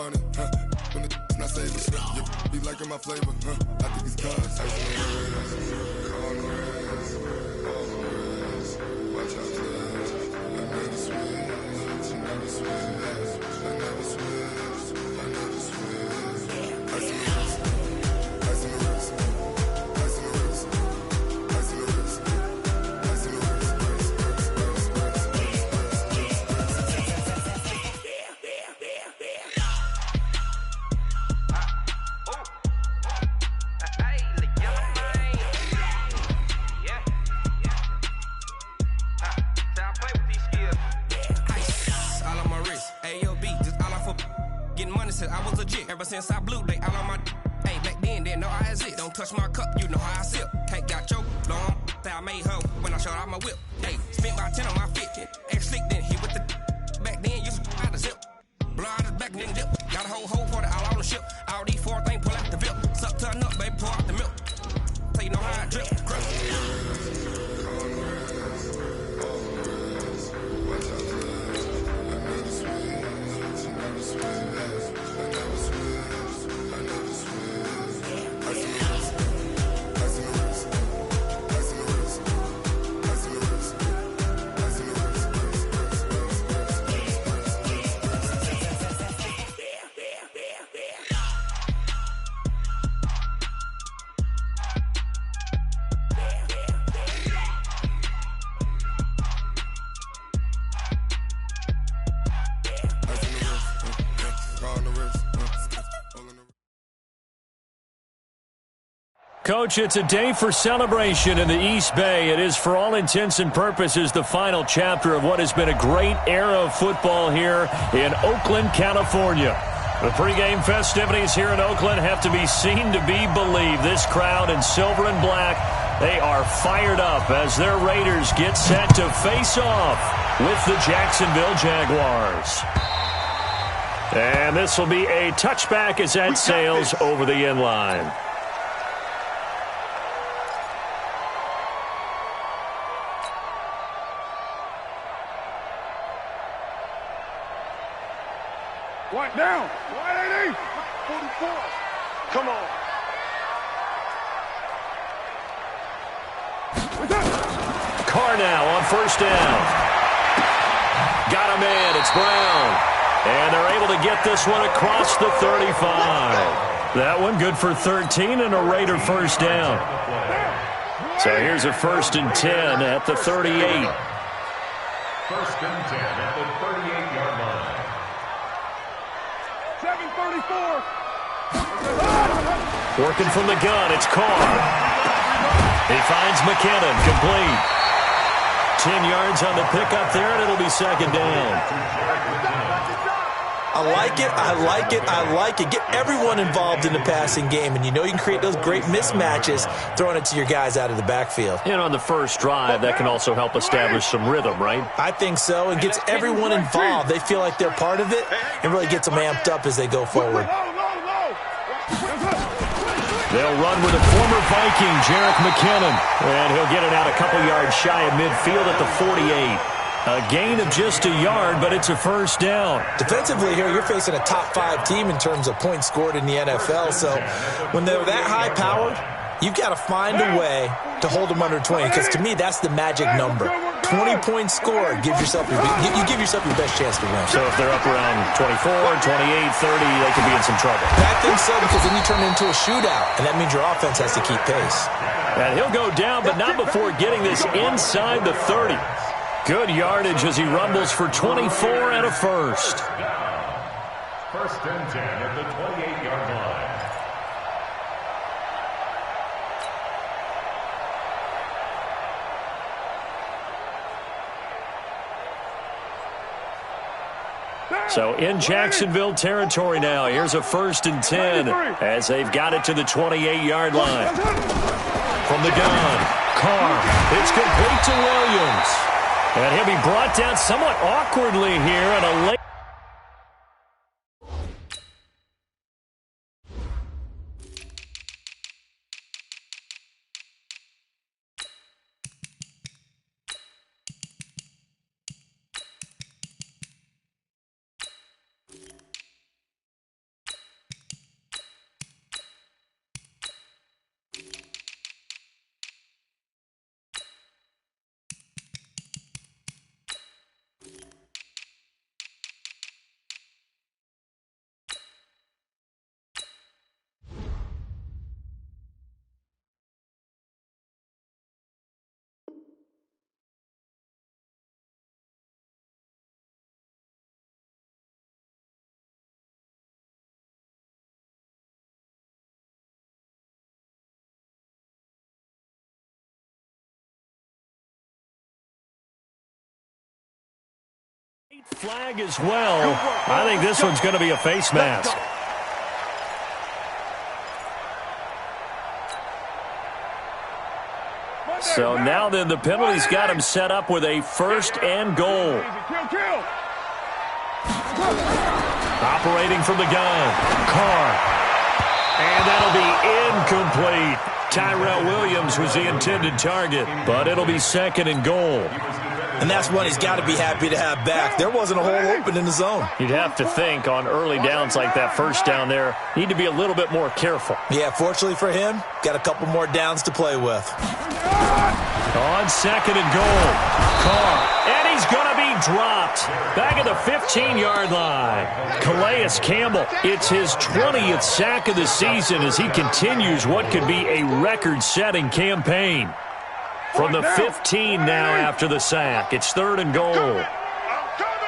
money, when the not savers, be liking my flavor, I think it's cause. On the res, watch out flash. I never switch, never switch, I never switch, I never switch. Ice in the wrist, ice in the wrist, ice in the wrist, ice in the wrist, ice in the wrist, I was legit. Ever since I blew, they all on my hey, back then, didn't know I had it. Don't touch my cup, you know how I sip. Can't got choke, long, that I made her when I showed out my whip. Hey, spent about 10 on my fit. Ex-slick, then hit with the back then, used to out the zip. Blow out his back, then dip. Got a whole hole for the all on the ship. All these four things, pull out the VIP. Suck, turn up, baby, pour out the milk. So you know how I drip. Coach, it's a day for celebration in the East Bay. It is, for all intents and purposes, the final chapter of what has been a great era of football here in Oakland, California. The pregame festivities here in Oakland have to be seen to be believed. This crowd in silver and black, they are fired up as their Raiders get set to face off with the Jacksonville Jaguars. And this will be a touchback as that sails over the end line. White down. 180. 44. Come on. Carr now on first down. Got him in. It's Brown. And they're able to get this one across the 35. That one good for 13 and a Raider first down. So here's a 1st and 10 at the 38. 1st and 10 at the 38-yard line. 734. Working from the gun, it's Carr. He finds McKinnon, complete. 10 yards on the pickup there, and it'll be 2nd down. I like it, I like it, I like it. Get everyone involved in the passing game, and you know you can create those great mismatches throwing it to your guys out of the backfield. And on the first drive, that can also help establish some rhythm, right? I think so. It gets everyone involved. They feel like they're part of it, and really gets them amped up as they go forward. They'll run with a former Viking, Jerick McKinnon, and he'll get it out a couple yards shy of midfield at the 48. A gain of just a yard, but it's a first down. Defensively here, you're facing a top-5 team in terms of points scored in the NFL, so when they're that high-powered, you've got to find a way to hold them under 20, because to me, that's the magic number. 20-point score, you give yourself your best chance to win. So if they're up around 24, 28, 30, they could be in some trouble. I think so, because then you turn it into a shootout, and that means your offense has to keep pace. And he'll go down, but not before getting this inside the 30. Good yardage as he rumbles for 24 and a first. 1st and 10 at the 28-yard line. So in Jacksonville territory now. Here's a 1st and 10 as they've got it to the 28-yard line. From the gun, Carr. It's complete to Williams. And he'll be brought down somewhat awkwardly here on a late Flag as well. I think this one's going to be a face mask. So now then the penalty's got him set up with a 1st and goal. Operating from the gun. Carr. And that'll be incomplete. Tyrell Williams was the intended target, but it'll be 2nd and goal. And that's one he's got to be happy to have back. There wasn't a hole open in the zone. You'd have to think on early downs like that first down there, need to be a little bit more careful. Yeah, fortunately for him, got a couple more downs to play with. On 2nd and goal, Carr, and he's going to be dropped. Back at the 15-yard line. Calais Campbell, it's his 20th sack of the season as he continues what could be a record-setting campaign. From the 15 now after the sack. It's 3rd and goal. I'm coming.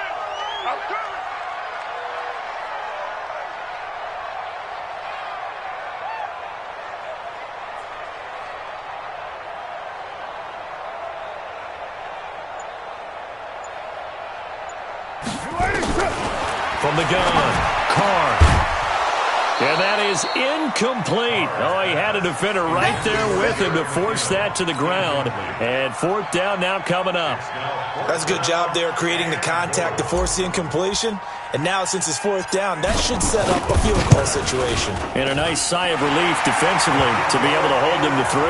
From the gun, Carr. And that is incomplete. Oh, he had a defender right there with him to force that to the ground. And 4th down now coming up. That's a good job there creating the contact to force the incompletion. And now since it's 4th down, that should set up a field goal situation. And a nice sigh of relief defensively to be able to hold them to 3.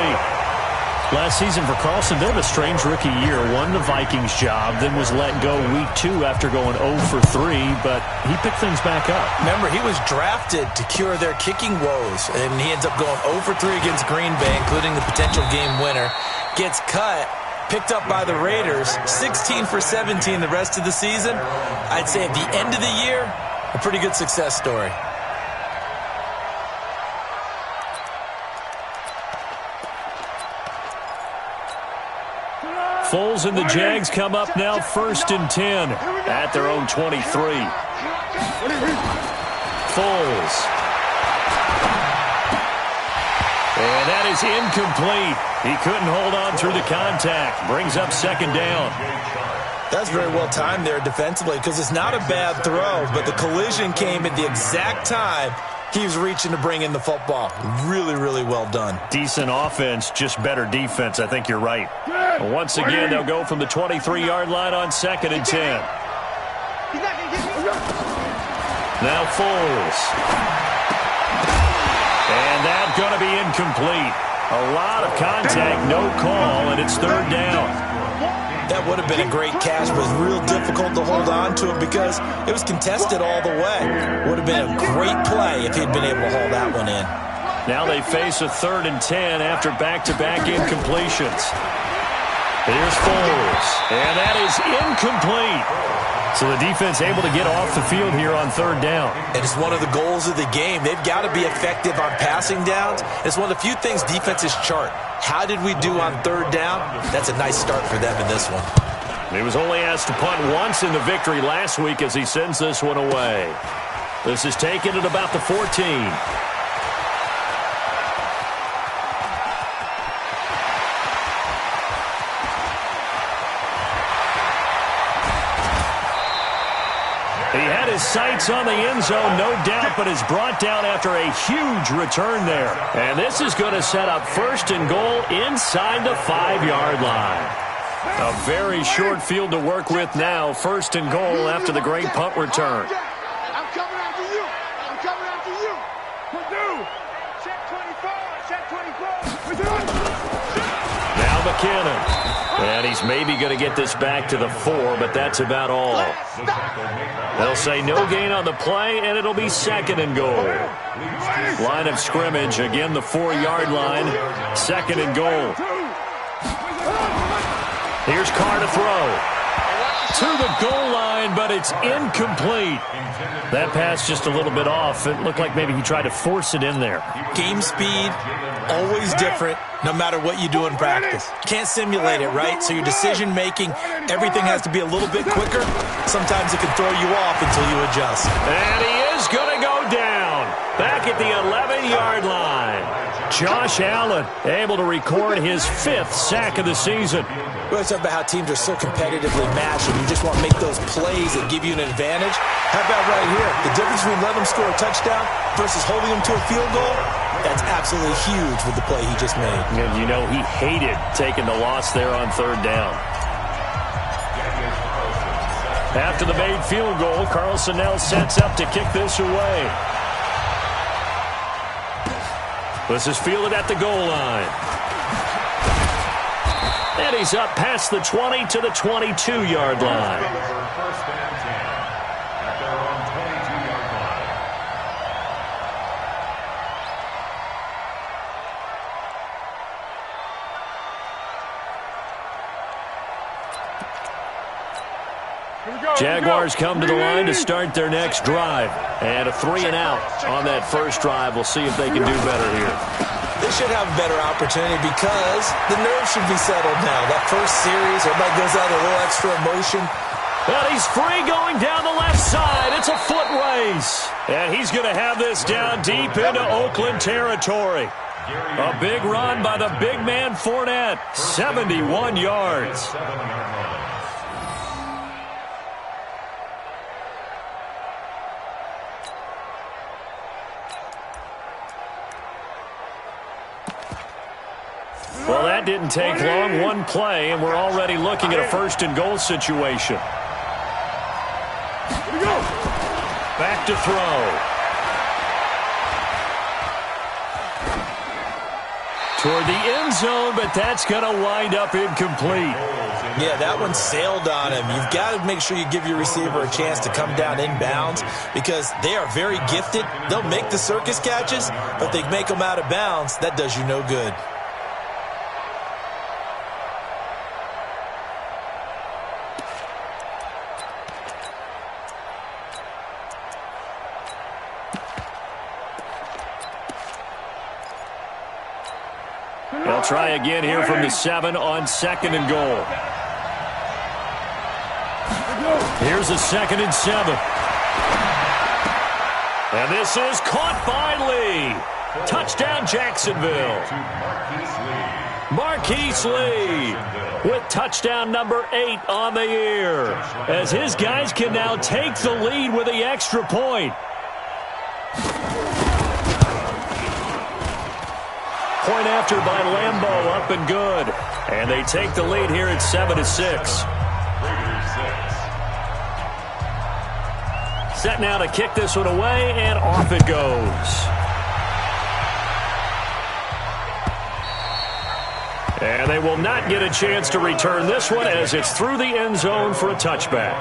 Last season for Carlson, they had a strange rookie year. Won the Vikings job, then was let go week 2 after going 0 for 3, but he picked things back up. Remember, he was drafted to cure their kicking woes, and he ends up going 0 for 3 against Green Bay, including the potential game winner. Gets cut, picked up by the Raiders, 16 for 17 the rest of the season. I'd say at the end of the year, a pretty good success story. Foles and the Jags come up now 1st and 10 at their own 23. Foles. And that is incomplete. He couldn't hold on through the contact. Brings up 2nd down. That's very well timed there defensively because it's not a bad throw, but the collision came at the exact time he was reaching to bring in the football. Really, really well done. Decent offense, just better defense. I think you're right. Once again, they'll go from the 23-yard line on 2nd and 10. Now Foles. And that's going to be incomplete. A lot of contact, no call, and it's 3rd down. That would have been a great catch, but it was real difficult to hold on to it because it was contested all the way. Would have been a great play if he'd been able to haul that one in. Now they face a 3rd and 10 after back-to-back incompletions. Here's Foles, and that is incomplete. So the defense able to get off the field here on 3rd down. And it's one of the goals of the game. They've got to be effective on passing downs. It's one of the few things defenses chart. How did we do on 3rd down? That's a nice start for them in this one. He was only asked to punt once in the victory last week as he sends this one away. This is taken at about the 14. He had his sights on the end zone, no doubt, but is brought down after a huge return there. And this is going to set up 1st and goal inside the 5-yard line. A very short field to work with now. 1st and goal after the great punt return. I'm coming after you. I'm coming after you. Purdue. Check 24. Check 24. Now McKinnon. And he's maybe going to get this back to the 4, but that's about all. They'll say no gain on the play, and it'll be 2nd and goal. Line of scrimmage, again the 4-yard line. 2nd and goal. Here's Carr to throw. To the goal line, but it's incomplete. That pass just a little bit off. It looked like maybe he tried to force it in there. Game speed, always different, no matter what you do in practice. Can't simulate it, right? So your decision-making, everything has to be a little bit quicker. Sometimes it can throw you off until you adjust. And he is going to go down. Back at the 11-yard line. Josh Allen able to record his 5th sack of the season. We always talk about how teams are so competitively matched, and you just want to make those plays that give you an advantage. How about right here? The difference between letting them score a touchdown versus holding them to a field goal, that's absolutely huge with the play he just made. And you know he hated taking the loss there on 3rd down. After the made field goal, Carlson now sets up to kick this away. This is fielded at the goal line. And he's up past the 20 to the 22-yard line. First and 10 at their own 22-yard line. Jaguars come to the line to start their next drive. And a 3-and-out on that first drive. We'll see if they can do better here. They should have a better opportunity because the nerves should be settled now. That first series, everybody goes out with a little extra emotion. And he's free going down the left side. It's a foot race. And he's going to have this down deep into Oakland territory. A big run by the big man Fournette. 71 yards. Well, that didn't take long. One play, and we're already looking at a 1st and goal situation. Back to throw. Toward the end zone, but that's going to wind up incomplete. Yeah, that one sailed on him. You've got to make sure you give your receiver a chance to come down inbounds because they are very gifted. They'll make the circus catches, but if they make them out of bounds, that does you no good. They'll try again here from the 7 on 2nd and goal. Here's a 2nd and 7. And this is caught by Lee. Touchdown, Jacksonville. Marquise Lee with touchdown number 8 on the year, as his guys can now take the lead with the extra point. Point after by Lambeau, up and good. And they take the lead here at 7-6. Set now to kick this one away, and off it goes. And they will not get a chance to return this one as it's through the end zone for a touchback.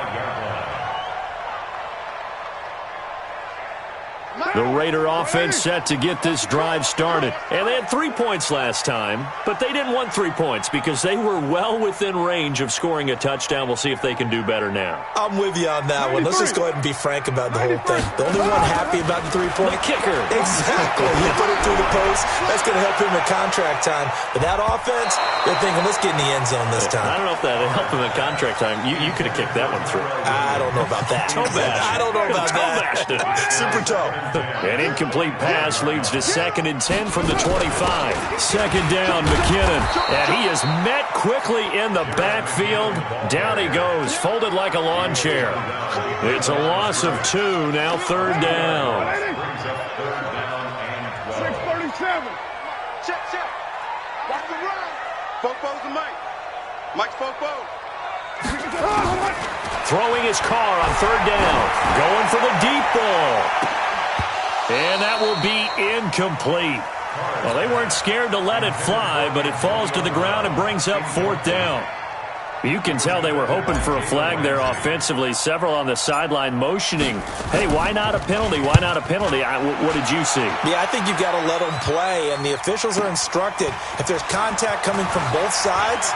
The Raider offense set to get this drive started. And they had 3 points last time, but they didn't want 3 points because they were well within range of scoring a touchdown. We'll see if they can do better now. I'm with you on that one. Let's just go ahead and be frank about the whole thing. The only one happy about the 3-point? The kicker. Exactly. He put it through the post. That's going to help him in contract time. But that offense, they're thinking, let's get in the end zone this time. I don't know if that helped him in contract time. You could have kicked that one through. I don't know about that. Toe bash. I don't know about that. Super toe. An incomplete pass leads to 2nd and 10 from the 25. 2nd down, McKinnon. And he is met quickly in the backfield. Down he goes, folded like a lawn chair. It's a loss of 2, now 3rd down. 6:37. Check. Watch the run. Fofo's the Mike. Mike's Fofo. Throwing his car on 3rd down. Going for the deep ball. And that will be incomplete. Well, they weren't scared to let it fly, but it falls to the ground and brings up 4th down. You can tell they were hoping for a flag there offensively. Several on the sideline motioning, hey, why not a penalty? Why not a penalty? What did you see? Yeah, I think you've got to let them play, and the officials are instructed. If there's contact coming from both sides,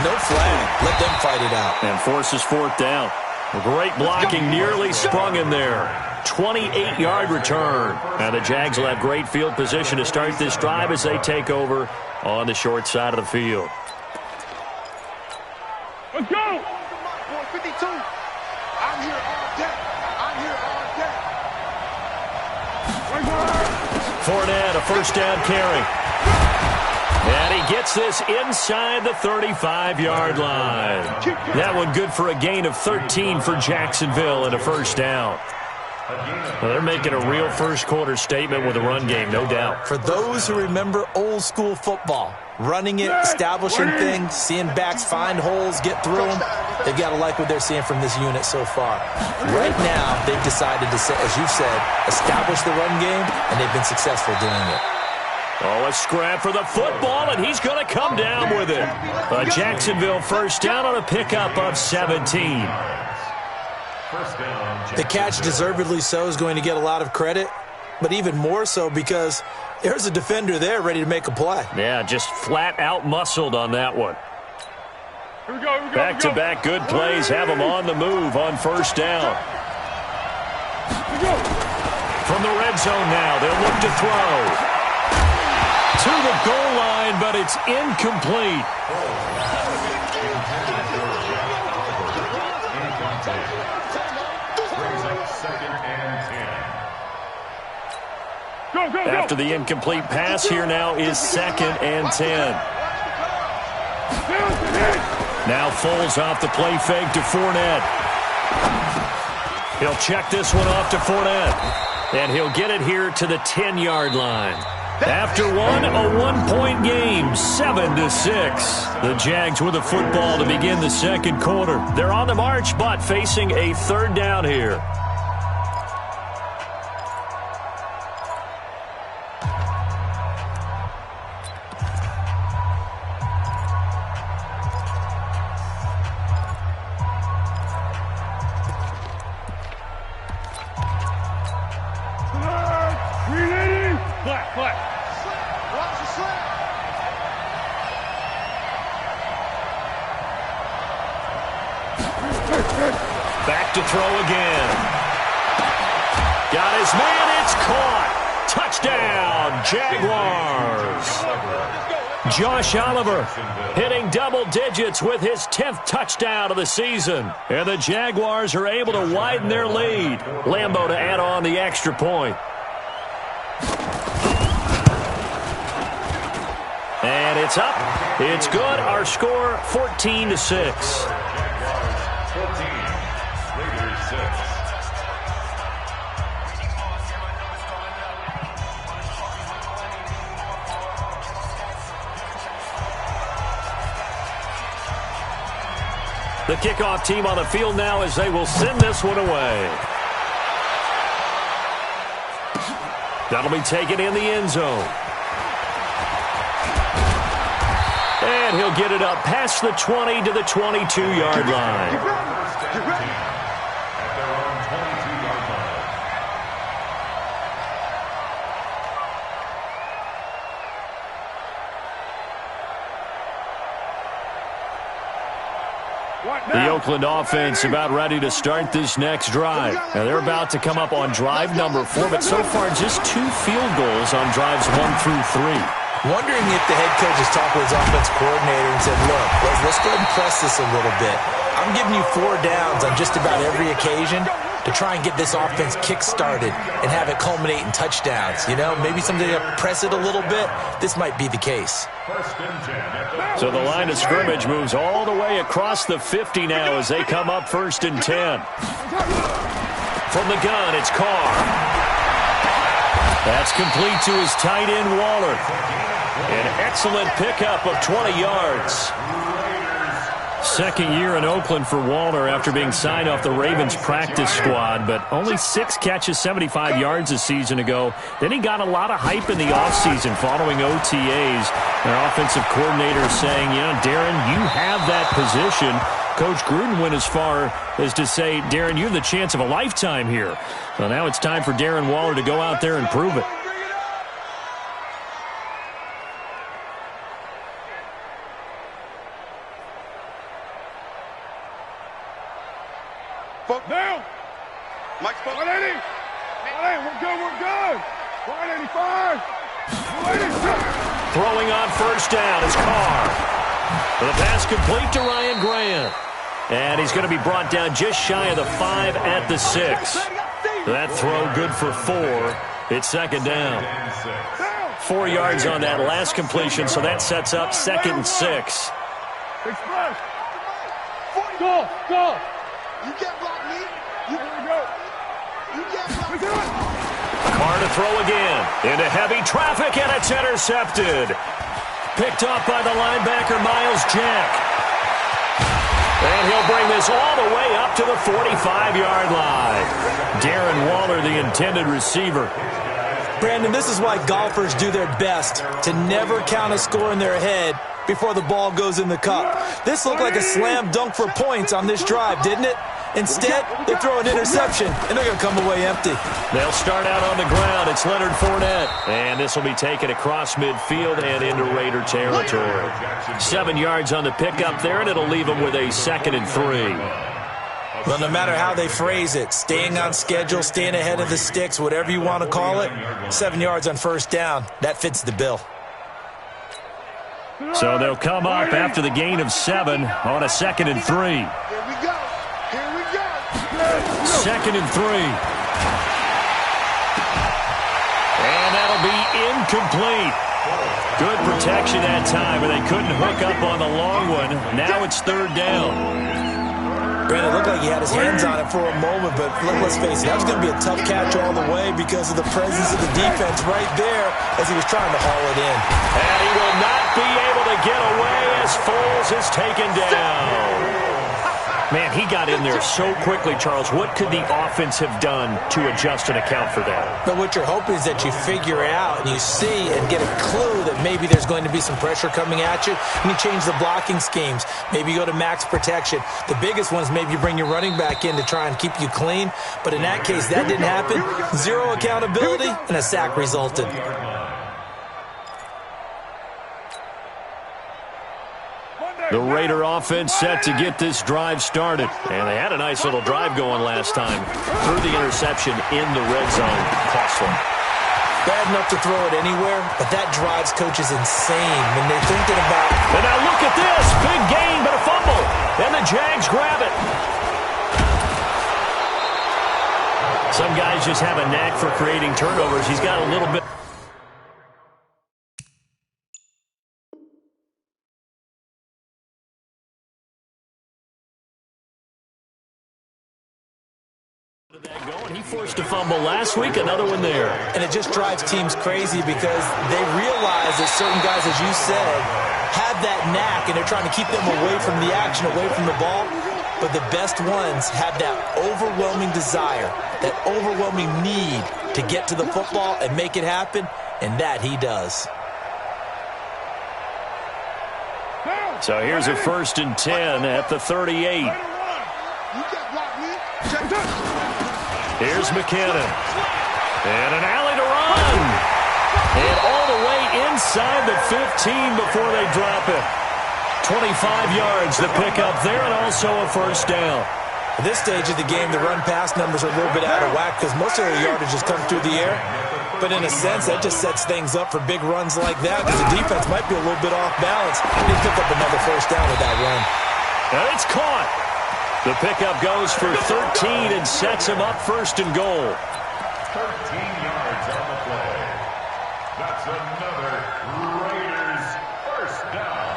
no flag. Let them fight it out. And forces 4th down. Great blocking, nearly sprung in there. 28-yard return. Now the Jags will have great field position to start this drive as they take over on the short side of the field. Let's go! 52. I'm here all day. Fournette, a first down carry. And he gets this inside the 35-yard line. That one good for a gain of 13 for Jacksonville and a first down. Well, they're making a real first-quarter statement with a run game, no doubt. For those who remember old-school football, running it, establishing things, seeing backs find holes, get through them, they've got to like what they're seeing from this unit so far. Right now, they've decided to, as you said, establish the run game, and they've been successful doing it. Oh, a scrap for the football, and he's going to come down with it. A Jacksonville first down on a pickup of 17. The catch, deservedly so, is going to get a lot of credit, but even more so because there's a defender there ready to make a play. Yeah, just flat out muscled on that one. Back-to-back good plays have him on the move on first down. From the red zone now, they'll look to throw. To the goal line, but it's incomplete. After the incomplete pass, here now is 2nd and 10. Now Foles off the play fake to Fournette. He'll check this one off to Fournette. And he'll get it here to the 10-yard line. After one, a one-point game, 7-6. The Jags with the football to begin the second quarter. They're on the march, but facing a third down here. Back to throw again. Got his man, it's caught. Touchdown, Jaguars. Josh Oliver hitting double digits with his 10th touchdown of the season. And the Jaguars are able to widen their lead. Lambeau to add on the extra point. And it's up. It's good. Our score, 14-6. The kickoff team on the field now as they will send this one away. That'll be taken in the end zone. And he'll get it up past the 20 to the 22-yard line. The Oakland offense about ready to start this next drive. Now they're about to come up on drive number 4, but so far just 2 field goals on drives 1 through 3. Wondering if the head coach has talked with his offense coordinator and said, look, let's go ahead and press this a little bit. I'm giving you 4 downs on just about every occasion to try and get this offense kick-started and have it culminate in touchdowns. You know, maybe something to press it a little bit. This might be the case. So the line of scrimmage moves all the way across the 50 now as they come up 1st and 10. From the gun, it's Carr. That's complete to his tight end, Waller. An excellent pickup of 20 yards. Second year in Oakland for Waller after being signed off the Ravens practice squad, but only 6 catches, 75 yards a season ago. Then he got a lot of hype in the offseason following OTAs. Their offensive coordinator saying, you know, Darren, you have that position. Coach Gruden went as far as to say, Darren, you have the chance of a lifetime here. So now it's time for Darren Waller to go out there and prove it. Fuck down. Mike's fuck. 180. 180. We're good. 185. 180. Throwing on first down is Carr. The pass complete to Ryan Grant. And he's going to be brought down just shy of the 5 at the 6. That throw good for 4. It's second down. 4 yards on that last completion, so that sets up 2nd and 6. Express. Go. You can't block me. You can't block me. Carr to throw again. Into heavy traffic, and it's intercepted. Picked off by the linebacker, Miles Jack. And he'll bring this all the way up to the 45-yard line. Darren Waller, the intended receiver. Brandon, this is why golfers do their best to never count a score in their head before the ball goes in the cup. This looked like a slam dunk for points on this drive, didn't it? Instead, they throw an interception, and they're going to come away empty. They'll start out on the ground. It's Leonard Fournette. And this will be taken across midfield and into Raider territory. 7 yards on the pickup there, and it'll leave them with a 2nd and 3. Well, no matter how they phrase it, staying on schedule, staying ahead of the sticks, whatever you want to call it, 7 yards on first down, that fits the bill. So they'll come up after the gain of 7 on a 2nd and 3. Here we go. 2nd and 3. And that'll be incomplete. Good protection that time, but they couldn't hook up on the long one. Now it's 3rd down. Brandon, it looked like he had his hands on it for a moment, but let's face it, that was going to be a tough catch all the way because of the presence of the defense right there as he was trying to haul it in. And he will not be able to get away as Foles is taken down. Man, he got in there so quickly, Charles. What could the offense have done to adjust and account for that? But what you're hoping is that you figure it out and you see and get a clue that maybe there's going to be some pressure coming at you, and you change the blocking schemes. Maybe you go to max protection. The biggest one is maybe you bring your running back in to try and keep you clean. But in that case, that didn't happen. Zero accountability, and a sack resulted. The Raider offense set to get this drive started. And they had a nice little drive going last time. Threw the interception in the red zone. Costly. Bad enough to throw it anywhere, but that drives coaches insane when they're thinking about... And now look at this. Big gain, but a fumble. And the Jags grab it. Some guys just have a knack for creating turnovers. He's got a little bit... He forced a fumble last week, another one there. And it just drives teams crazy because they realize that certain guys, as you said, have that knack, and they're trying to keep them away from the action, away from the ball. But the best ones have that overwhelming desire, that overwhelming need to get to the football and make it happen, and that he does. So here's a 1st and 10 at the 38. Here's McKinnon. And an alley to run. And all the way inside the 15 before they drop it. 25 yards to pick up there, and also a 1st down. At this stage of the game, the run-pass numbers are a little bit out of whack because most of their yardage has come through the air. But in a sense, that just sets things up for big runs like that because the defense might be a little bit off balance. They pick up another 1st down with that run. And it's caught. The pickup goes for 13 and sets him up 1st and goal. 13 yards on the play. That's another Raiders 1st down.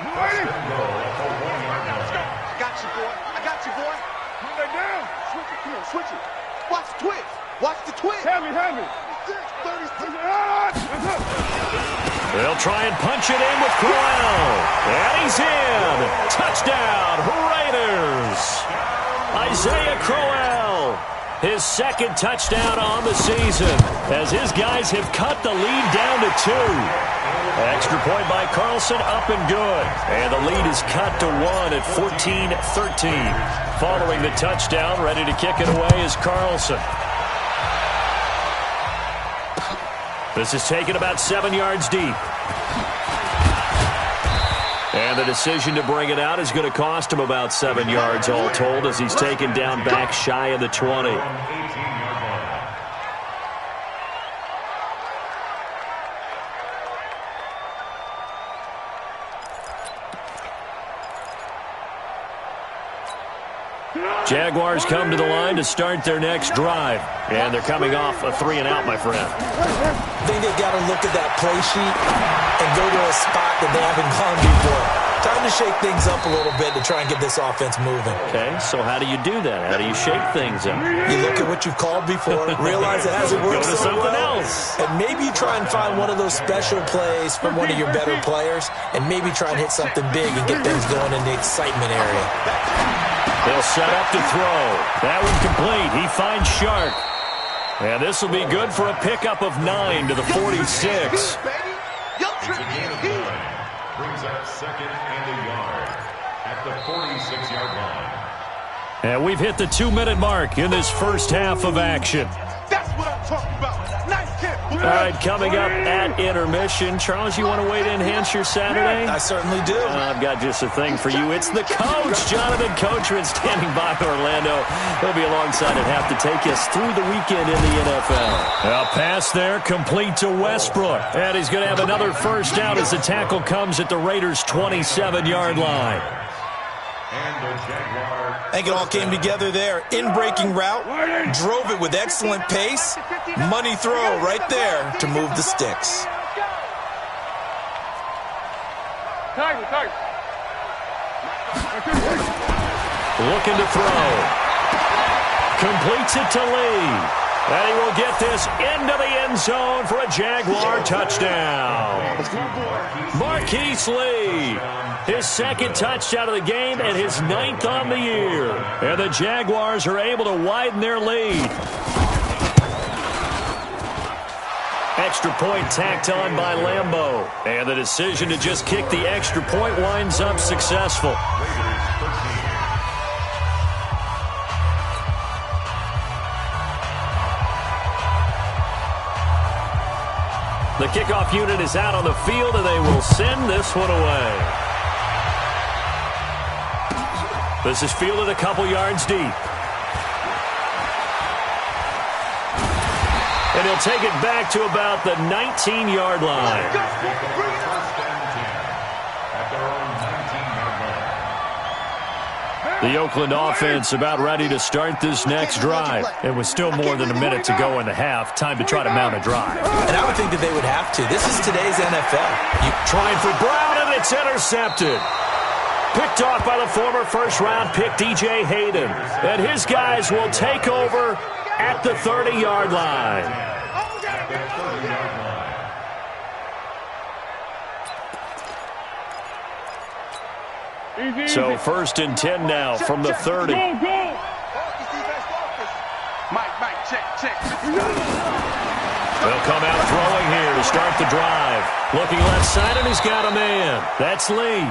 First and goal at the 1-yard line. I got you, boy. I got you, boy. Bring that down. Switch it. Come on, switch it. Watch the twitch. Watch the twitch. Have me. 36. They'll try and punch it in with Crowell. And he's in. Touchdown, Raiders. Isaiah Crowell, his 2nd touchdown on the season, as his guys have cut the lead down to 2. Extra point by Carlson, up and good. And the lead is cut to 1 at 14-13. Following the touchdown, ready to kick it away is Carlson. This is taken about 7 yards deep. And the decision to bring it out is going to cost him about 7 yards all told as he's taken down back shy of the 20. Jaguars come to the line to start their next drive. And they're coming off a 3-and-out, my friend. I think they've got to look at that play sheet and go to a spot that they haven't gone before. Time to shake things up a little bit to try and get this offense moving. Okay, so how do you do that? How do you shake things up? You look at what you've called before, realize it hasn't worked Go to so something well, else. and maybe you try and find one of those special plays from one of your better players, and maybe try and hit something big and get things going in the excitement area. They'll set up to throw. That one complete. He finds Sharp. And this will be good for a pickup of 9 to the 46. Brings up second and a yard at the 46-yard line. And we've hit the 2-minute mark in this first half of action. That's what I'm talking about. Nice hit. All right, coming up at intermission. Charles, you want to way to enhance your Saturday? I certainly do. I've got just a thing for you. It's the coach, Jonathan Coachman, standing by Orlando. He'll be alongside at half to take us through the weekend in the NFL. A pass there, complete to Westbrook. And he's going to have another first down as the tackle comes at the Raiders' 27-yard line. And the Jaguar. I think it all came together there. In-breaking route, drove it with excellent pace. Money throw right there to move the sticks. Looking to throw. Completes it to Lee. And he will get this into the end zone for a Jaguar touchdown. Marquise Lee. His second touchdown of the game and his 9th on the year. And the Jaguars are able to widen their lead. Extra point tacked on by Lambeau. And the decision to just kick the extra point winds up successful. The kickoff unit is out on the field, and they will send this one away. This is fielded a couple yards deep. And he'll take it back to about the 19-yard line. The Oakland offense about ready to start this next drive. It was still more than a minute to go in the half. Time to try to mount a drive. And I would think that they would have to. This is today's NFL. Trying for Brown, and it's intercepted. Picked off by the former first-round pick, DJ Hayden. And his guys will take over at the 30-yard line. So 1st and 10 now from the 30. Mike, check. They'll come out throwing here to start the drive. Looking left side, and he's got a man. That's Lee.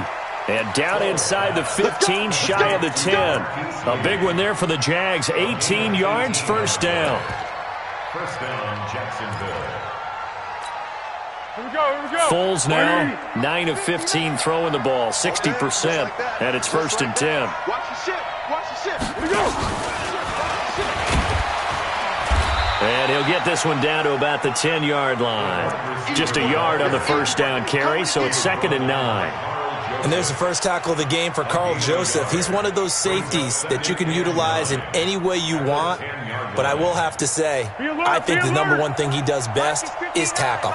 And down inside the 15, shy of the 10. A big one there for the Jags. 18 yards, first down. First down, Jacksonville. Here we go. Foles now, 9 of 15 throwing the ball, 60%. And it's 1st and 10. Watch the ship. Here we go. And he'll get this one down to about the 10-yard line. Just a yard on the first down carry, so it's 2nd and 9. And there's the first tackle of the game for Carl Joseph. He's one of those safeties that you can utilize in any way you want. But I will have to say, I think the number one thing he does best is tackle.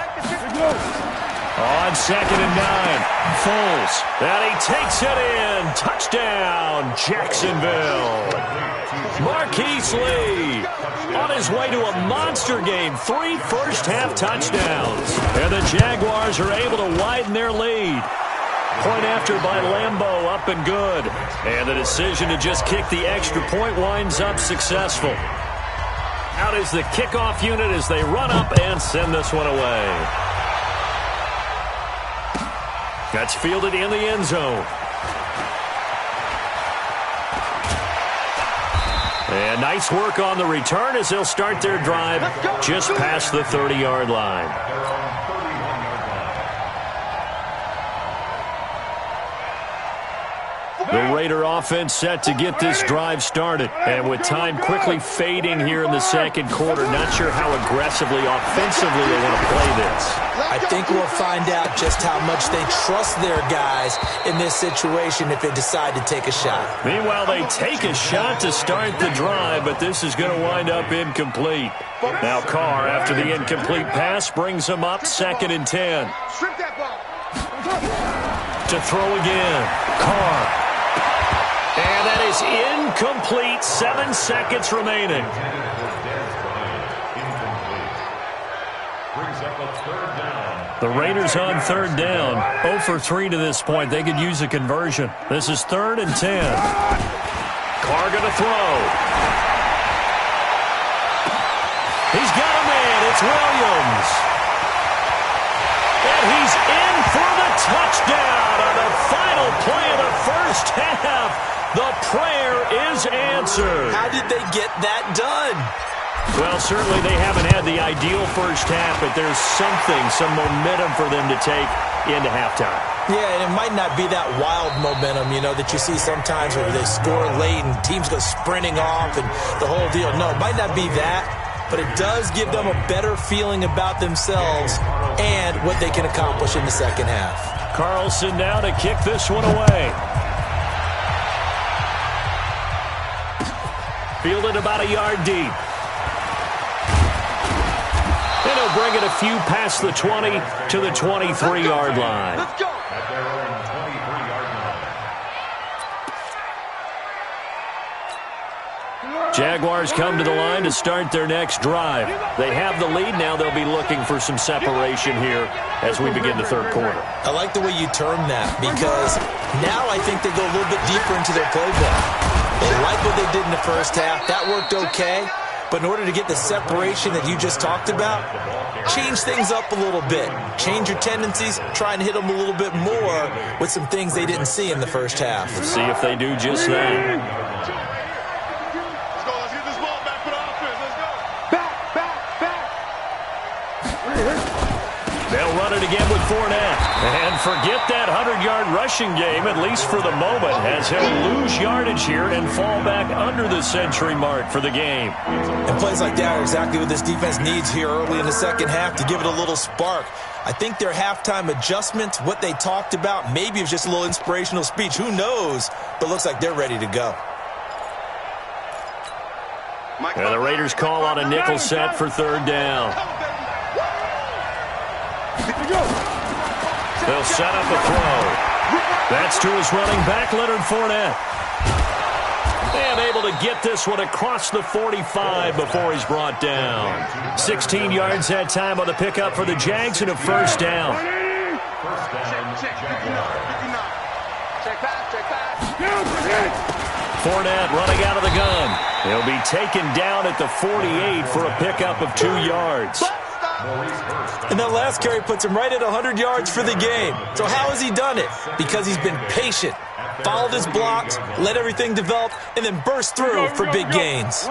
On 2nd and 9, Foles. And he takes it in. Touchdown, Jacksonville. Marquise Lee on his way to a monster game. 3 first-half touchdowns. And the Jaguars are able to widen their lead. Point after by Lambeau, up and good. And the decision to just kick the extra point winds up successful. Out is the kickoff unit as they run up and send this one away. That's fielded in the end zone. And nice work on the return as they'll start their drive just past the 30-yard line. The Raider offense set to get this drive started. And with time quickly fading here in the second quarter, not sure how aggressively, offensively they want to play this. I think we'll find out just how much they trust their guys in this situation if they decide to take a shot. Meanwhile, they take a shot to start the drive, but this is going to wind up incomplete. Now Carr, after the incomplete pass, brings him up 2nd and 10. To throw again. Carr. And that is incomplete. 7 seconds remaining. The Raiders on 3rd down. 0 for 3 to this point. They could use a conversion. This is 3rd and 10. Carr going to throw. He's got a man. It's Williams. And he's in for the touchdown on the final play of the first half. The prayer is answered. How did they get that done? Well, certainly they haven't had the ideal first half, but there's some momentum for them to take into halftime. Yeah, and it might not be that wild momentum, that you see sometimes where they score late and teams go sprinting off and the whole deal. No, it might not be that, but it does give them a better feeling about themselves and what they can accomplish in the second half. Carlson now to kick this one away. Fielded about a yard deep. And he'll bring it a few past the 20 to the 23-yard line. At their own 23-yard line. Jaguars come to the line to start their next drive. They have the lead. Now they'll be looking for some separation here as we begin the third quarter. I like the way you term that because now I think they go a little bit deeper into their playbook. They like what they did in the first half. That worked okay. But in order to get the separation that you just talked about, change things up a little bit. Change your tendencies, try and hit them a little bit more with some things they didn't see in the first half. Let's see if they do just that. Let's get this ball back for the offense. Let's go. Back. They'll run it again with Fournette. And forget that 100-yard rushing game, at least for the moment, as he'll lose yardage here and fall back under the century mark for the game. And plays like that are exactly what this defense needs here early in the second half to give it a little spark. I think their halftime adjustments, what they talked about, maybe it was just a little inspirational speech. Who knows? But looks like they're ready to go. And the Raiders call on a nickel set for 3rd down. They'll set up a throw. That's to his running back, Leonard Fournette. And able to get this one across the 45 before he's brought down. 16 yards that time on the pickup for the Jags and a 1st down. Fournette running out of the gun. He'll be taken down at the 48 for a pickup of 2 yards. And that last carry puts him right at 100 yards for the game. So how has he done it? Because he's been patient, followed his blocks, let everything develop, and then burst through for big gains.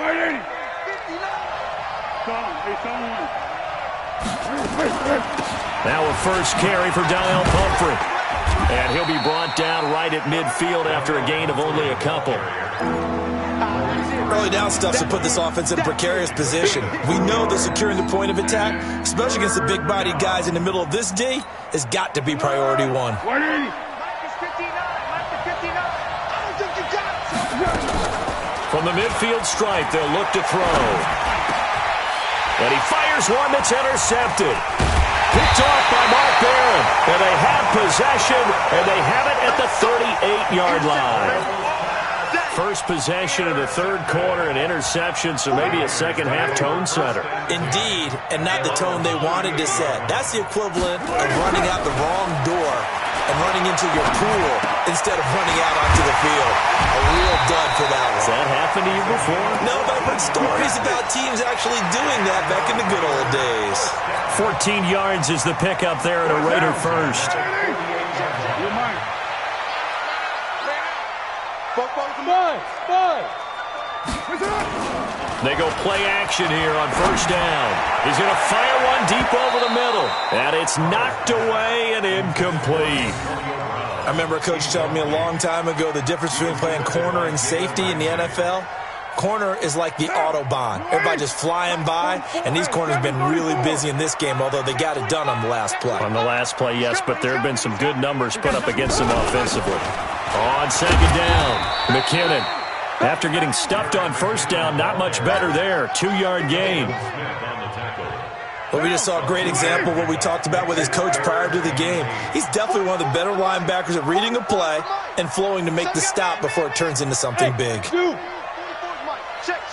Now a first carry for Daniel Pumphrey. And he'll be brought down right at midfield after a gain of only a couple. Early down stuff to put this offense in a precarious position. We know that securing the point of attack, especially against the big-bodied guys in the middle of this D, has got to be priority one. From the midfield stripe, they'll look to throw. And he fires one that's intercepted. Picked off by Mark Barron. And they have possession, and they have it at the 38-yard line. First possession of the third quarter, an interception, so maybe a second-half tone setter. Indeed, and not the tone they wanted to set. That's the equivalent of running out the wrong door and running into your pool instead of running out onto the field. A real dud for that one. Has that happened to you before? No, but I've heard stories about teams actually doing that back in the good old days. 14 yards is the pickup there at a Raider first. They go play action here on 1st down. He's going to fire one deep over the middle. And it's knocked away and incomplete. I remember a coach telling me a long time ago the difference between playing corner and safety in the NFL. Corner is like the Autobahn. Everybody just flying by, and these corners have been really busy in this game, although they got it done on the last play. On the last play, yes, but there have been some good numbers put up against them offensively. On second down, McKinnon. After getting stuffed on first down, not much better there. 2-yard gain. Well, we just saw a great example of what we talked about with his coach prior to the game. He's definitely one of the better linebackers at reading a play and flowing to make the stop before it turns into something big. Check.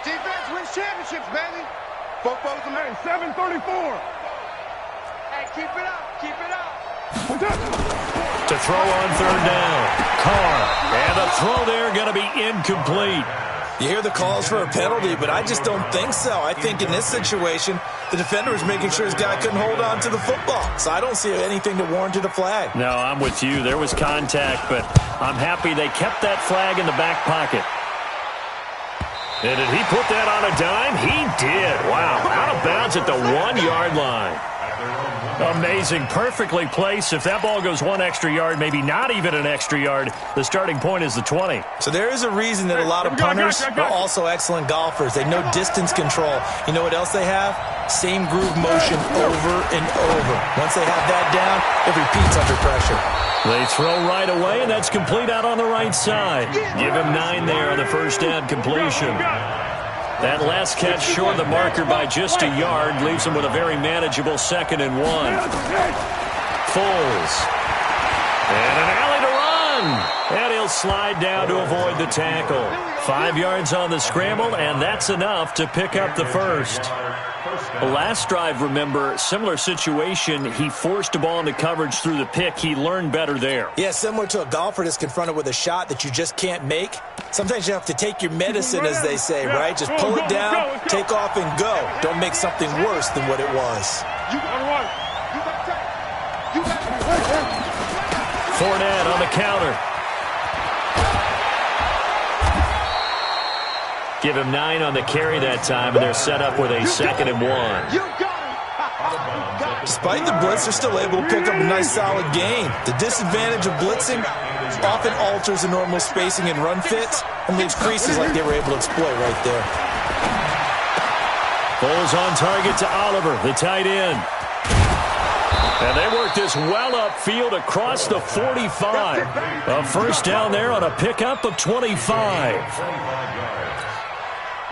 Defense wins championships, baby. Fofos and 734. Hey, keep it up. To throw on third down. Carr. And the throw there going to be incomplete. You hear the calls for a penalty, but I just don't think so. I think in this situation, the defender was making sure his guy couldn't hold on to the football. So I don't see anything to warrant a flag. No, I'm with you. There was contact, but I'm happy they kept that flag in the back pocket. And did he put that on a dime? He did. Wow. Out of bounds at the 1-yard line. Amazing. Perfectly placed. If that ball goes 1 extra yard, maybe not even an extra yard, the starting point is the 20. So there is a reason that a lot of punters are also excellent golfers. They know distance control. You know what else they have? Same groove motion over and over. Once they have that down, it repeats under pressure. They throw right away, and that's complete out on the right side. Give him 9 there on the first down completion. That last catch short of the marker by just a yard leaves him with a very manageable 2nd and 1. Foles. And an alley to run. And he'll slide down to avoid the tackle. 5 yards on the scramble, and that's enough to pick up the first. The last drive, remember, similar situation. He forced a ball into coverage through the pick. He learned better there. Yeah, similar to a golfer that's confronted with a shot that you just can't make. Sometimes you have to take your medicine, as they say, right? Just pull it down, take off, and go. Don't make something worse than what it was. Fournette on the counter. Give him 9 on the carry that time, and they're set up with a 2nd and 1. Despite the blitz, they're still able to pick up a nice, solid gain. The disadvantage of blitzing often alters the normal spacing and run fits and leaves creases like they were able to exploit right there. Foles on target to Oliver, the tight end. And they work this well upfield across the 45. A first down there on a pickup of 25.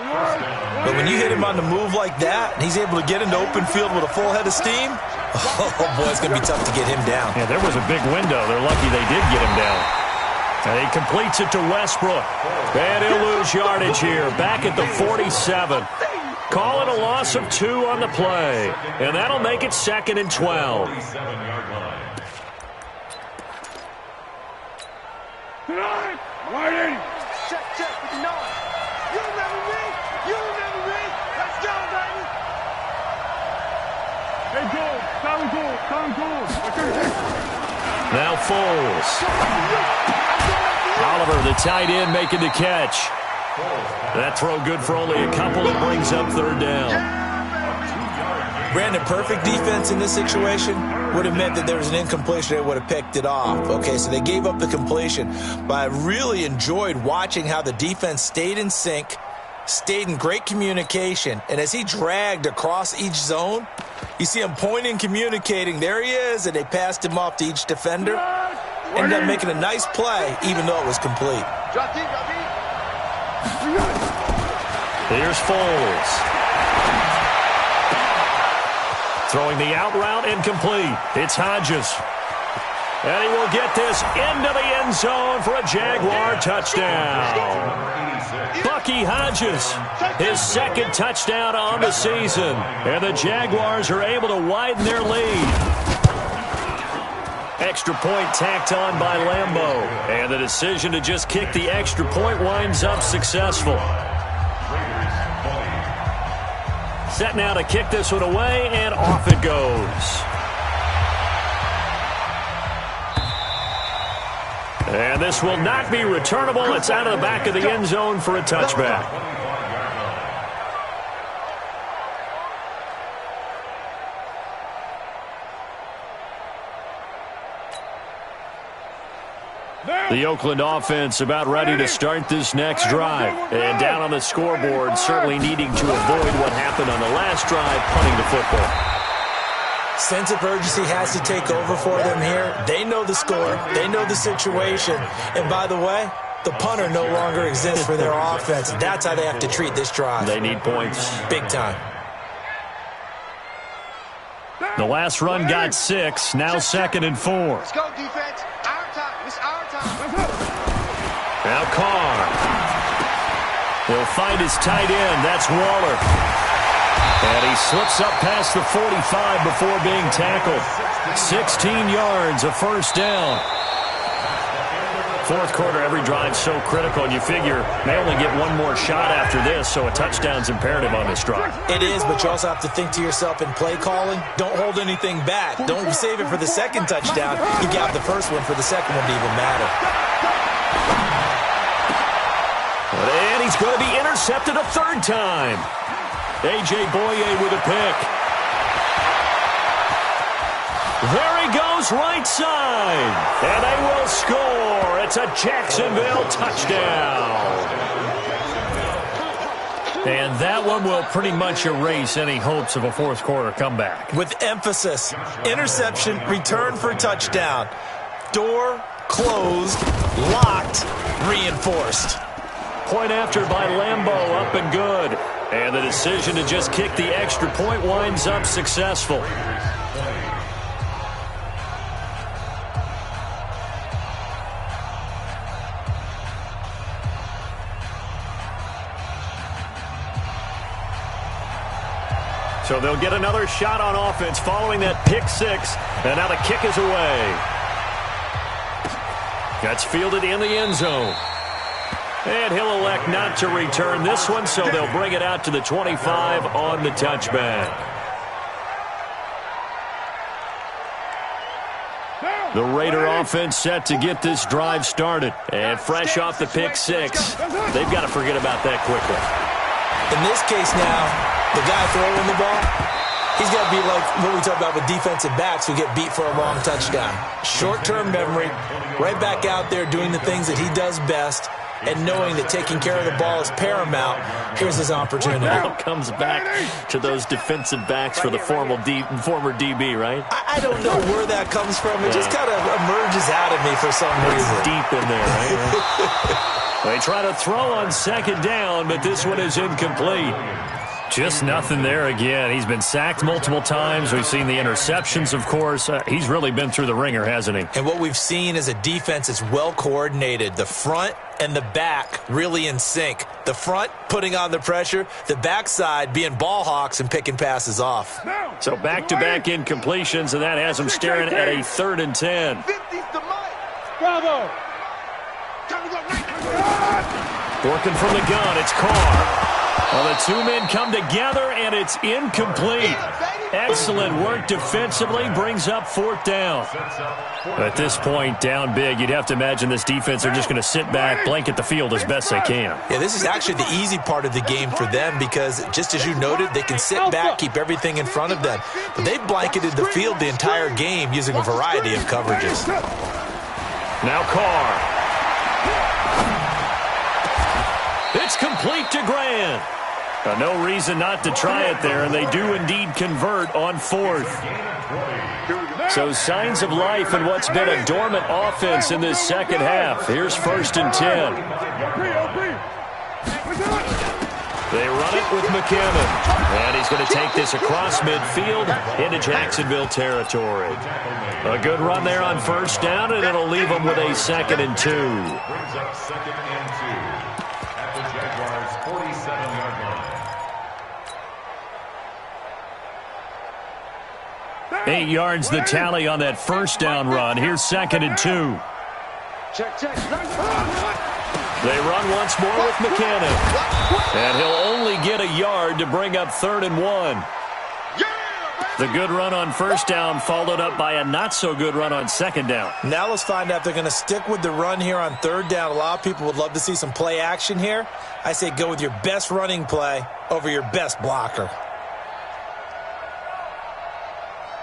But when you hit him on the move like that, and he's able to get into open field with a full head of steam, oh boy, it's going to be tough to get him down. Yeah, there was a big window. They're lucky they did get him down. And he completes it to Westbrook. And he'll lose yardage here, back at the 47. Call it a loss of 2 on the play. And that'll make it 2nd and 12. Check. No. You remember me? Let's go, baby. Hey, goal. Now Foles. Oliver, the tight end, making the catch. That throw good for only a couple. It brings up 3rd down. Brandon, perfect defense in this situation would have meant that there was an incompletion. They would have picked it off. Okay, so they gave up the completion. But I really enjoyed watching how the defense stayed in sync, stayed in great communication. And as he dragged across each zone, you see him pointing, communicating. There he is, and they passed him off to each defender. Ended up making a nice play, even though it was complete. Here's Foles. Throwing the out route incomplete. It's Hodges. And he will get this into the end zone for a Jaguar touchdown. Bucky Hodges, his 2nd touchdown on the season. And the Jaguars are able to widen their lead. Extra point tacked on by Lambeau. And the decision to just kick the extra point winds up successful. Set now to kick this one away, and off it goes. And this will not be returnable. It's out of the back of the end zone for a touchback. The Oakland offense about ready to start this next drive. And down on the scoreboard, certainly needing to avoid what happened on the last drive, punting the football. Sense of urgency has to take over for them here. They know the score. They know the situation. And by the way, the punter no longer exists for their offense. That's how they have to treat this drive. They need points. Big time. The last run got 6. Now 2nd and 4. Let's go, defense. Our time. It's our time. Now Carr. He'll find his tight end. That's Waller. And he slips up past the 45 before being tackled. 16 yards, a first down. Fourth quarter, every drive so critical, and you figure they only get one more shot after this, so a touchdown's imperative on this drive. It is, but you also have to think to yourself in play calling, don't hold anything back. Don't save it for the second touchdown. You got the first one for the second one to even matter. And he's going to be intercepted a third time. A.J. Boye with a pick. There he goes, right side. And they will score. It's a Jacksonville touchdown. And that one will pretty much erase any hopes of a fourth quarter comeback. With emphasis, interception, return for touchdown. Door closed, locked, reinforced. Point after by Lambeau, up and good. And the decision to just kick the extra point winds up successful. So they'll get another shot on offense following that pick 6. And now the kick is away. That's fielded in the end zone. And he'll elect not to return this one, so they'll bring it out to the 25 on the touchback. The Raider offense set to get this drive started. And fresh off the pick 6, they've got to forget about that quickly. In this case now, the guy throwing the ball, he's got to be like what we talk about with defensive backs who get beat for a long touchdown. Short-term memory, right back out there doing the things that he does best, and knowing that taking care of the ball is paramount. Here's his opportunity. Now comes back to those defensive backs for the former DB, right? I don't know where that comes from. It just kind of emerges out of me for some reason. Deep in there, right? They try to throw on second down, but this one is incomplete. Just nothing there again. He's been sacked multiple times. We've seen the interceptions, of course. He's really been through the ringer, hasn't he? And what we've seen is a defense that's well coordinated. The front and the back really in sync. The front putting on the pressure, the backside being ball hawks and picking passes off. So back-to-back incompletions, and that has him staring at a 3rd and 10. 50's the mic. Bravo. Working from the gun, it's Carr. Well, the two men come together, and it's incomplete. Excellent work defensively, brings up 4th down. At this point, down big, you'd have to imagine this defense are just going to sit back, blanket the field as best they can. Yeah, this is actually the easy part of the game for them because, just as you noted, they can sit back, keep everything in front of them. But they've blanketed the field the entire game using a variety of coverages. Now Carr. It's complete to Grant. No reason not to try it there, and they do indeed convert on 4th. So signs of life in what's been a dormant offense in this second half. Here's 1st and 10. They run it with McKinnon. And he's going to take this across midfield into Jacksonville territory. A good run there on 1st down, and it'll leave them with a 2nd and 2. Brings up 2nd and 2 at the Jaguars' 47-yard line. 8 yards the tally on that 1st down run. Here's 2nd and 2. Check. They run once more with McKinnon. And he'll only get a yard to bring up 3rd and 1. The good run on 1st down followed up by a not-so-good run on 2nd down. Now let's find out if they're going to stick with the run here on 3rd down. A lot of people would love to see some play action here. I say go with your best running play over your best blocker.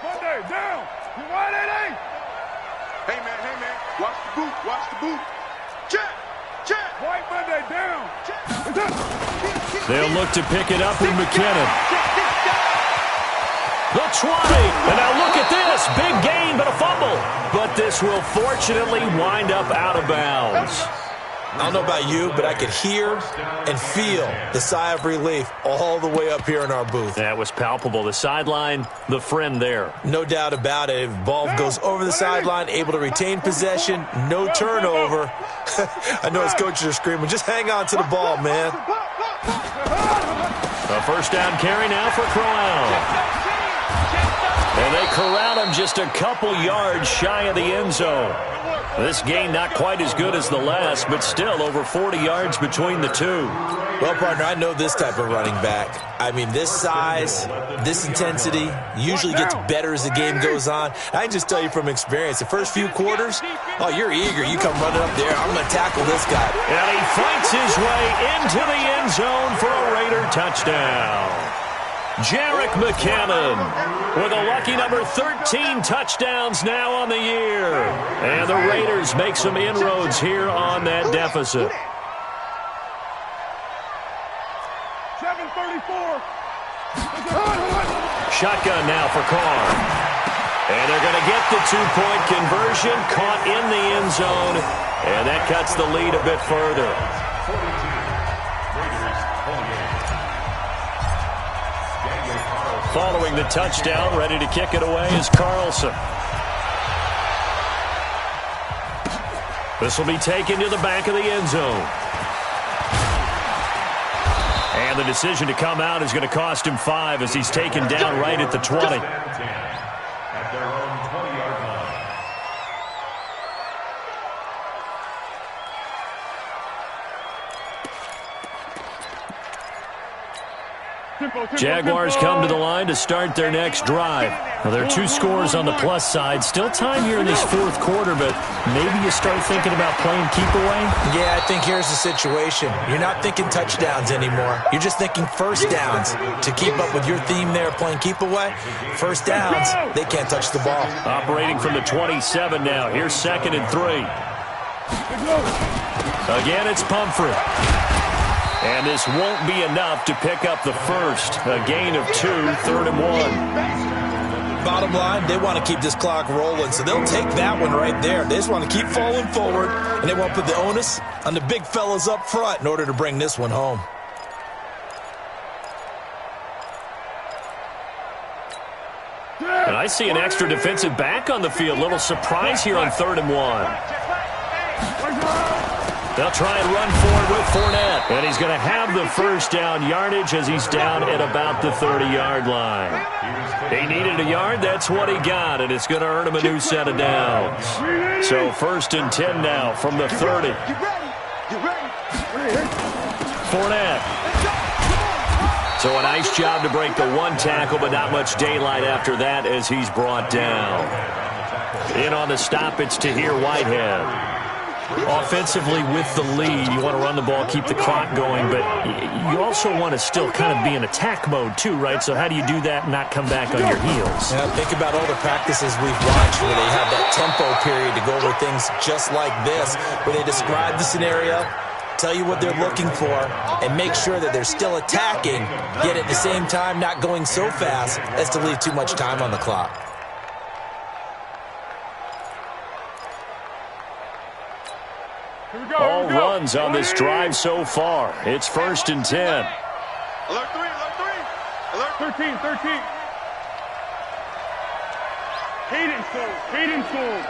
Monday, down. You want it, Hey, man, watch the boot, watch the boot. Check, check. White Monday down. They'll look to pick it up with McKinnon. The 20, and now look at this. Big gain, but a fumble. But this will fortunately wind up out of bounds. I don't know about you, but I could hear and feel the sigh of relief all the way up here in our booth. That was palpable. The sideline, the friend there. No doubt about it. If ball goes over the sideline, able to retain possession, no turnover. I know his coaches are screaming, just hang on to the ball, man. A first down carry now for Corral. And they corral him just a couple yards shy of the end zone. This game not quite as good as the last, but still over 40 yards between the two. Well, partner, I know this type of running back. I mean, this size, this intensity usually gets better as the game goes on. I can just tell you from experience, the first few quarters, oh, you're eager. You come running up there, I'm going to tackle this guy. And he fights his way into the end zone for a Raider touchdown. Jerick McKinnon with a lucky number 13 touchdowns now on the year. And the Raiders make some inroads here on that deficit. 7:34. Shotgun now for Carr. And they're going to get the two-point conversion, caught in the end zone, and that cuts the lead a bit further. 42. Raiders 28. Following the touchdown, ready to kick it away is Carlson. This will be taken to the back of the end zone. And the decision to come out is going to cost him 5 as he's taken down right at the 20. At their own 20-yard line. Jaguars come to the line to start their next drive. Now, there are 2 scores on the plus side. Still time here in this fourth quarter, but maybe you start thinking about playing keep away? Yeah, I think here's the situation. You're not thinking touchdowns anymore. You're just thinking first downs. To keep up with your theme there, playing keep away, first downs, they can't touch the ball. Operating from the 27 now. Here's 2nd and 3. Again, it's Pumphrey. And this won't be enough to pick up the first. A gain of 2, 3rd and 1. Bottom line, they want to keep this clock rolling, so they'll take that one right there. They just want to keep falling forward, and they want to put the onus on the big fellas up front in order to bring this one home. And I see an extra defensive back on the field. Little surprise here on 3rd and 1. They'll try and run forward with Fournette. And he's going to have the first down yardage as he's down at about the 30-yard line. He needed a yard. That's what he got, and it's going to earn him a new set of downs. So 1st and 10 now from the 30. Fournette. So a nice job to break the 1 tackle, but not much daylight after that as he's brought down. In on the stop, it's Tahir Whitehead. Offensively with the lead, you want to run the ball, keep the clock going, but you also want to still kind of be in attack mode too, right? So how do you do that and not come back on your heels? Yeah, think about all the practices we've watched where they have that tempo period to go over things just like this, where they describe the scenario, tell you what they're looking for, and make sure that they're still attacking, yet at the same time not going so fast as to leave too much time on the clock. All runs on this drive so far. It's 1st and 10. Alert 3, alert 3. Alert 13. Hayden sold.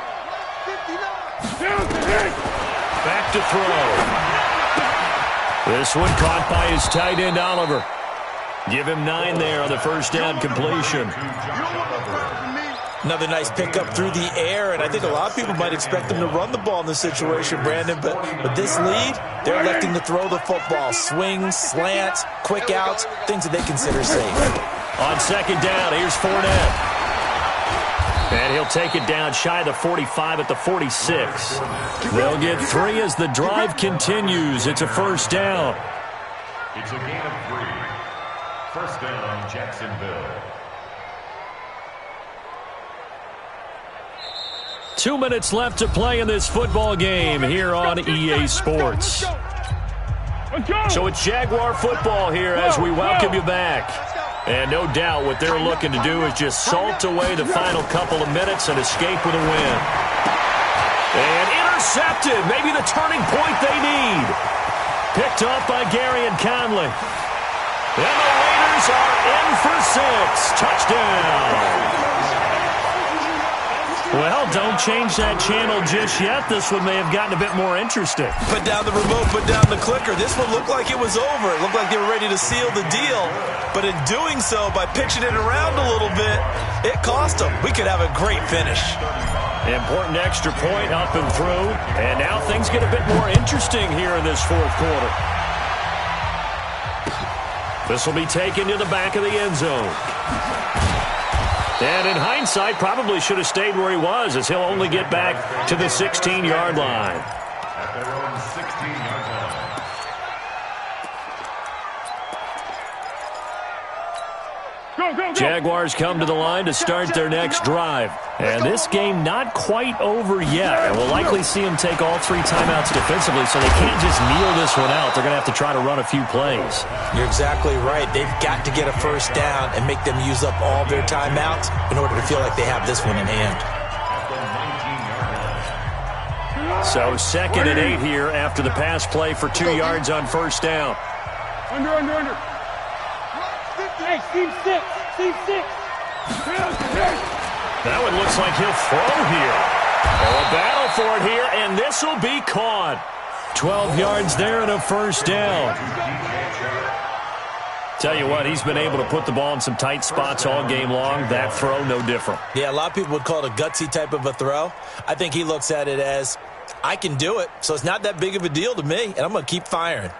Back to throw. This one caught by his tight end, Oliver. Give him 9 there on the first down completion. Another nice pickup through the air, and I think a lot of people might expect them to run the ball in this situation, Brandon, but with this lead, they're electing to throw the football. Swings, slants, quick outs, things that they consider safe. On 2nd down, here's Fournette. And he'll take it down shy of the 45 at the 46. They'll get 3 as the drive continues. It's a first down. It's a gain of 3. First down, Jacksonville. 2 minutes left to play in this football game here on EA Sports. So it's Jaguar football here as we welcome you back. And no doubt what they're looking to do is just salt away the final couple of minutes and escape with a win. And intercepted, maybe the turning point they need. Picked up by Gary and Conley. And the Raiders are in for 6. Touchdown. Well, don't change that channel just yet. This one may have gotten a bit more interesting. Put down the remote, put down the clicker. This one looked like it was over. It looked like they were ready to seal the deal. But in doing so, by pitching it around a little bit, it cost them. We could have a great finish. Important extra point up and through. And now things get a bit more interesting here in this fourth quarter. This will be taken to the back of the end zone. And in hindsight, probably should have stayed where he was, as he'll only get back to the 16-yard line. At their own 16-yard line. Jaguars come to the line to start their next drive. And this game not quite over yet. And we'll likely see them take all 3 timeouts defensively, so they can't just kneel this one out. They're going to have to try to run a few plays. You're exactly right. They've got to get a first down and make them use up all their timeouts in order to feel like they have this one in hand. So 2nd and 8 here after the pass play for 2 yards on first down. Under. Hey, Steve 6. That one looks like he'll throw here. Oh, a battle for it here, and this will be caught. 12 yards there and a first down. Tell you what, he's been able to put the ball in some tight spots all game long. That throw, no different. Yeah, a lot of people would call it a gutsy type of a throw. I think he looks at it as, I can do it, so it's not that big of a deal to me, and I'm going to keep firing.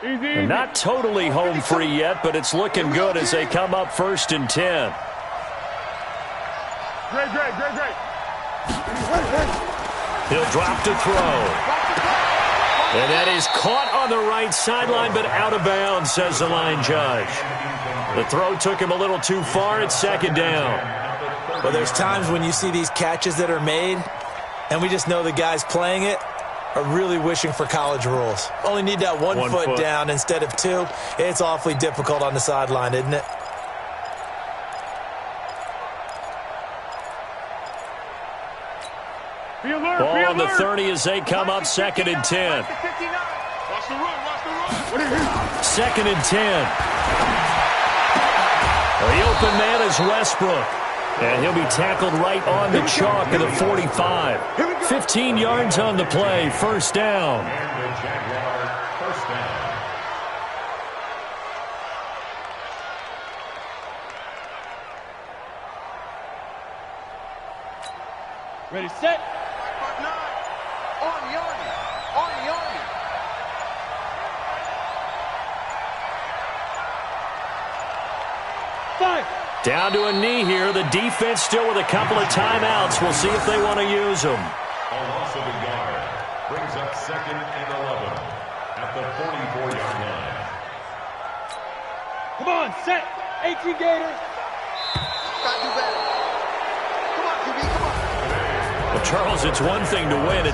And not totally home free yet, but it's looking good as they come up 1st and 10. Great. He'll drop to throw. And that is caught on the right sideline, but out of bounds, says the line judge. The throw took him a little too far. It's 2nd down. Well, there's times when you see these catches that are made, and we just know the guys playing it are really wishing for college rules. Only need that one foot down instead of 2. It's awfully difficult on the sideline, isn't it? Ball on the 30 as they come up 2nd and 10. Watch the run. 2nd and 10. The open man is Westbrook. And he'll be tackled right on the chalk of the 45. 15 yards on the play, first down. And the Jaguar first down. Ready, set. On the army. Five. Down to a knee here. The defense still with a couple of timeouts. We'll see if they want to use them. A loss of a yard brings up 2nd and 11 at the 44-yard line. Come on, set. 18 Gators. Gotta do better. Come on, QB, come on. Well, Charles, it's one thing to win. It's